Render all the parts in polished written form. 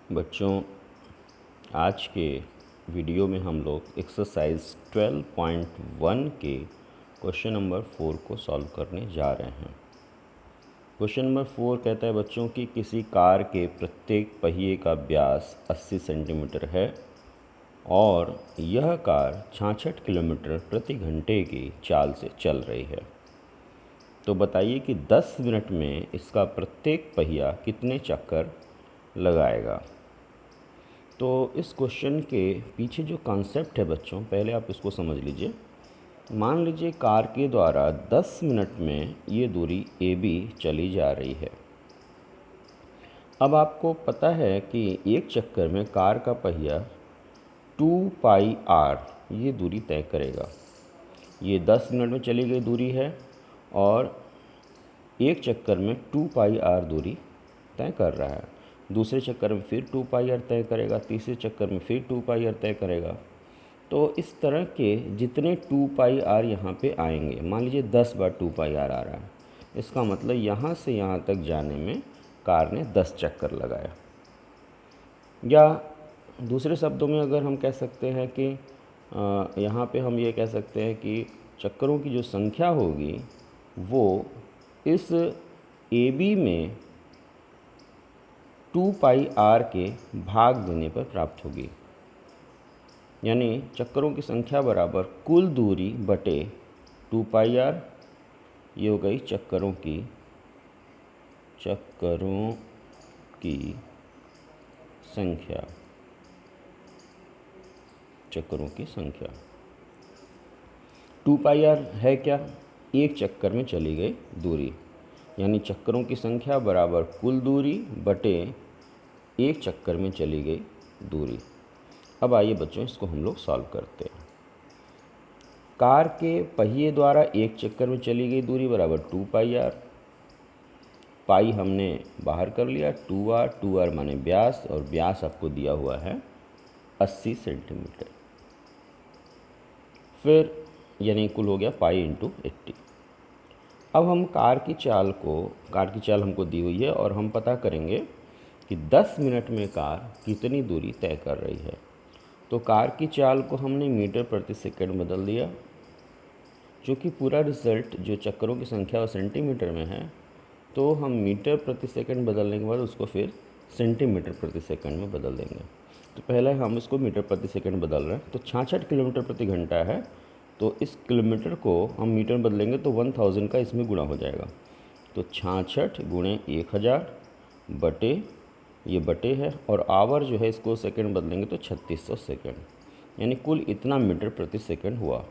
बच्चों, आज के वीडियो में हम लोग एक्सरसाइज 12.1 के क्वेश्चन नंबर 4 को सॉल्व करने जा रहे हैं। क्वेश्चन नंबर 4 कहता है बच्चों कि किसी कार के प्रत्येक पहिए का व्यास 80 सेंटीमीटर है और यह कार 66 किलोमीटर प्रति घंटे की चाल से चल रही है। तो बताइए कि 10 मिनट में इसका प्रत्येक पहिया कितने चक्कर लगाएगा। तो इस क्वेश्चन के पीछे जो कॉन्सेप्ट है बच्चों, पहले आप इसको समझ लीजिए। मान लीजिए कार के द्वारा 10 मिनट में ये दूरी AB चली जा रही है। अब आपको पता है कि एक चक्कर में कार का पहिया 2πr ये दूरी तय करेगा। ये 10 मिनट में चली गई दूरी है और एक चक्कर में 2πr दूरी तय कर रहा है। दूसरे चक्कर में फिर 2πr तय करेगा, तीसरे चक्कर में फिर 2πr तय करेगा। तो इस तरह के जितने 2πr यहाँ पे आएंगे, मान लीजिए 10 बार 2πr आ रहा है, इसका मतलब यहाँ से यहाँ तक जाने में कार ने 10 चक्कर लगाया। या दूसरे शब्दों में अगर हम कह सकते हैं कि यहाँ पे हम ये कह सकते हैं कि चक्करों की जो संख्या होगी वो इस AB में 2πr के भाग देने पर प्राप्त होगी। यानी चक्करों की संख्या बराबर कुल दूरी बटे 2πr। ये हो गई चक्करों की संख्या। चक्करों की संख्या 2πr है क्या? एक चक्कर में चली गई दूरी। यानी चक्करों की संख्या बराबर कुल दूरी बटे एक चक्कर में चली गई दूरी। अब आइए बच्चों इसको हम लोग सॉल्व करते हैं। कार के पहिए द्वारा एक चक्कर में चली गई दूरी बराबर 2πr। पाई हमने बाहर कर लिया, 2r माने व्यास, और व्यास आपको दिया हुआ है 80 सेंटीमीटर। फिर यानी कुल हो गया पाई इंटू 80। अब हम कार की चाल हमको दी हुई है और हम पता करेंगे कि 10 मिनट में कार कितनी दूरी तय कर रही है। तो कार की चाल को हमने मीटर प्रति सेकंड बदल दिया, क्योंकि पूरा रिजल्ट जो चक्करों की संख्या और सेंटीमीटर में है, तो हम मीटर प्रति सेकंड बदलने के बाद उसको फिर सेंटीमीटर प्रति सेकंड में बदल देंगे। तो पहले हम इसको मीटर प्रति सेकंड बदल रहे हैं। तो 66 किलोमीटर प्रति घंटा है, तो इस किलोमीटर को हम मीटर बदलेंगे तो 1000 का इसमें गुणा हो जाएगा। तो 66 गुणे 1000 बटे, ये बटे है, और आवर जो है इसको सेकंड बदलेंगे तो 3600 सेकंड, यानी कुल इतना मीटर प्रति सेकंड हुआ।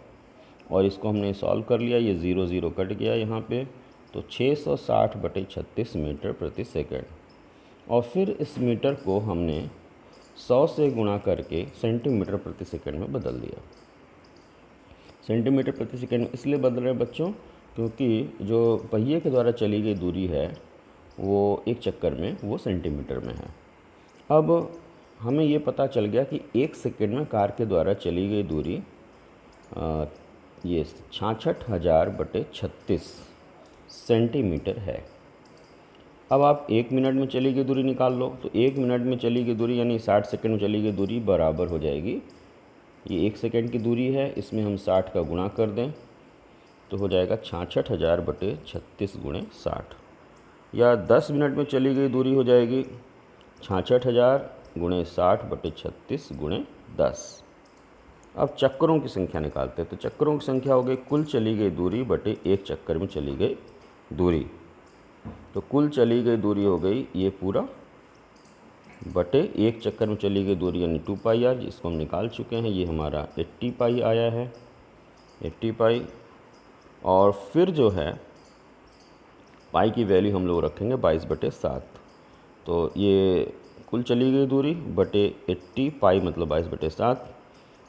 और इसको हमने सॉल्व कर लिया, ये 0 0 कट गया यहाँ पे, तो 660 बटे 36 मीटर प्रति सेकंड। और फिर इस मीटर को हमने 100 से गुणा करके सेंटीमीटर प्रति सेकंड में बदल दिया। सेंटीमीटर प्रति सेकंड इसलिए बदल रहे हैं बच्चों, क्योंकि जो पहिए के द्वारा चली गई दूरी है वो एक चक्कर में वो सेंटीमीटर में है। अब हमें ये पता चल गया कि एक सेकंड में कार के द्वारा चली गई दूरी ये 66,000 बटे 36 सेंटीमीटर है। अब आप एक मिनट में चली गई दूरी निकाल लो। तो एक मिनट में चली गई दूरी यानी 60 सेकंड में चली गई दूरी बराबर हो जाएगी, ये एक सेकंड की दूरी है, इसमें हम 60 का गुणा कर दें तो हो जाएगा 66,000 बटे 36 गुणे 60। या 10 मिनट में चली गई दूरी हो जाएगी 66,000 गुणे 60 बटे 36 गुणे 10। अब चक्करों की संख्या निकालते हैं। तो चक्करों की संख्या हो गई कुल चली गई दूरी बटे एक चक्कर में चली गई दूरी। तो कुल चली गई दूरी हो गई ये पूरा बटे एक चक्कर में चली गई दूरी यानी 2πr, जिसको हम निकाल चुके हैं। ये हमारा 80π आया है, 80π। और फिर जो है पाई की वैल्यू हम लोग रखेंगे 22/7। तो ये कुल चली गई दूरी बटे 80π मतलब 22/7,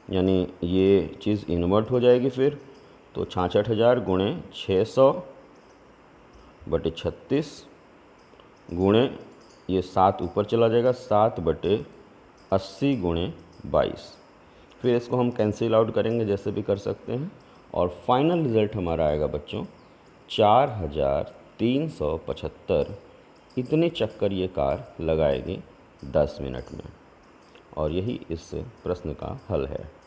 यानी ये चीज़ इन्वर्ट हो जाएगी फिर। तो 66,000 गुणे 600 बटे 36 गुणे ये 7 ऊपर चला जाएगा 7 बटे 80 गुणे 22। फिर इसको हम कैंसिल आउट करेंगे, जैसे भी कर सकते हैं, और फाइनल रिज़ल्ट हमारा आएगा बच्चों 4375। इतने चक्कर ये कार लगाएगी 10 मिनट में। और यही इस प्रश्न का हल है।